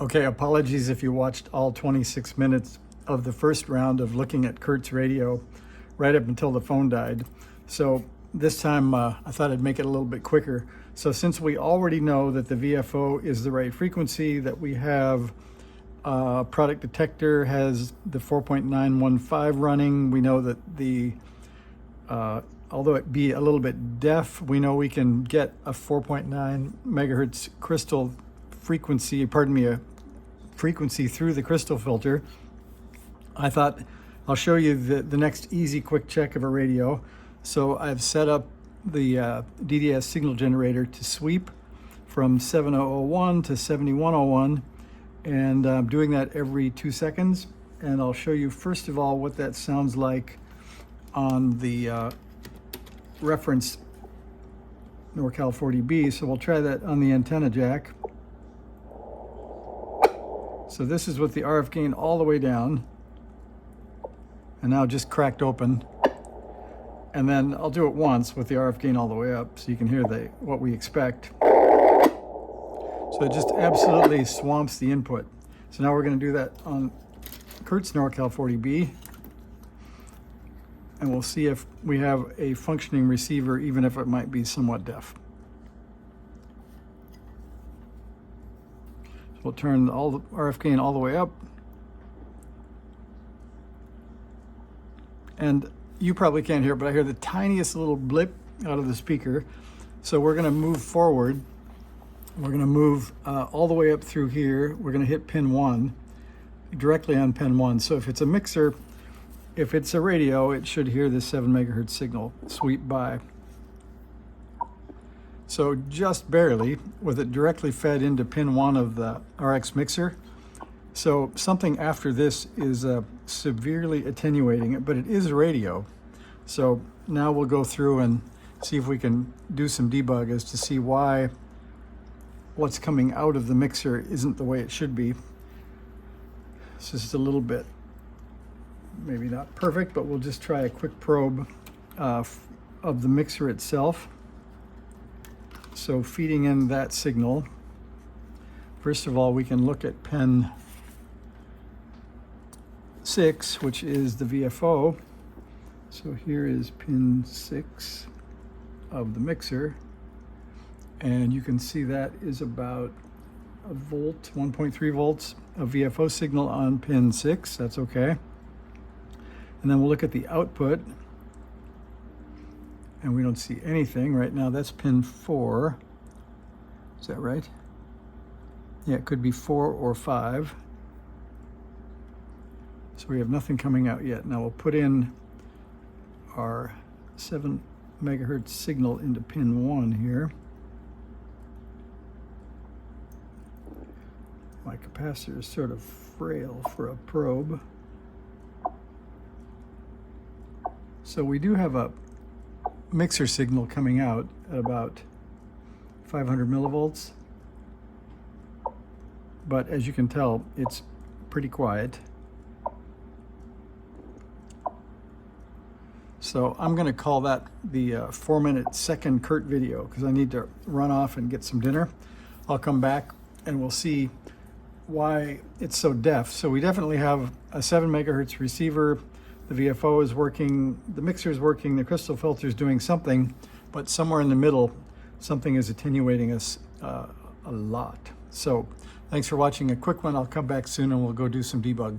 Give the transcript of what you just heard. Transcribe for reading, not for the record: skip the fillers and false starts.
Okay, apologies if you watched all 26 minutes of the first round of looking at Curt's radio right up until the phone died. So this time I thought I'd make it a little bit quicker. So since we already know that the VFO is the right frequency, that we have product detector has the 4.915 running, we know that the although it be a little bit deaf, we know we can get a 4.9 megahertz crystal frequency, a frequency through the crystal filter. I thought I'll show you the next easy quick check of a radio. So I've set up the DDS signal generator to sweep from 7001 to 7101, and I'm doing that every 2 seconds. And I'll show you first of all what that sounds like on the reference NorCal 40B. So we'll try that on the antenna jack. So this is with the RF gain all the way down, and now just cracked open. And then I'll do it once with the RF gain all the way up so you can hear what we expect. So it just absolutely swamps the input. So now we're going to do that on Curt's NorCal 40B, and we'll see if we have a functioning receiver, even if it might be somewhat deaf. We'll turn all the RF gain all the way up. And you probably can't hear it, but I hear the tiniest little blip out of the speaker. So we're gonna move forward. We're gonna move all the way up through here. We're gonna hit pin 1, directly on pin 1. So if it's a mixer, if it's a radio, it should hear the 7 megahertz signal sweep by. So just barely, with it directly fed into pin 1 of the RX mixer. So something after this is severely attenuating it, but it is a radio. So now we'll go through and see if we can do some debug as to see why what's coming out of the mixer isn't the way it should be. It's just a little bit, maybe not perfect, but we'll just try a quick probe of the mixer itself. So feeding in that signal, first of all, we can look at pin 6, which is the VFO. So here is pin 6 of the mixer, and you can see that is about a volt, 1.3 volts of VFO signal on pin 6. That's okay. And then we'll look at the output, and we don't see anything right now. That's pin 4. Is that right? Yeah, it could be 4 or 5. So we have nothing coming out yet. Now we'll put in our 7 megahertz signal into pin 1 here. My capacitor is sort of frail for a probe. So we do have a mixer signal coming out at about 500 millivolts, but as you can tell, it's pretty quiet. So I'm going to call that the 4-minute second Curt video because I need to run off and get some dinner. I'll come back and we'll see why it's so deaf. So we definitely have a 7 megahertz receiver. The VFO is working, the mixer is working, the crystal filter is doing something, but somewhere in the middle, something is attenuating us a lot. So thanks for watching a quick one. I'll come back soon and we'll go do some debug.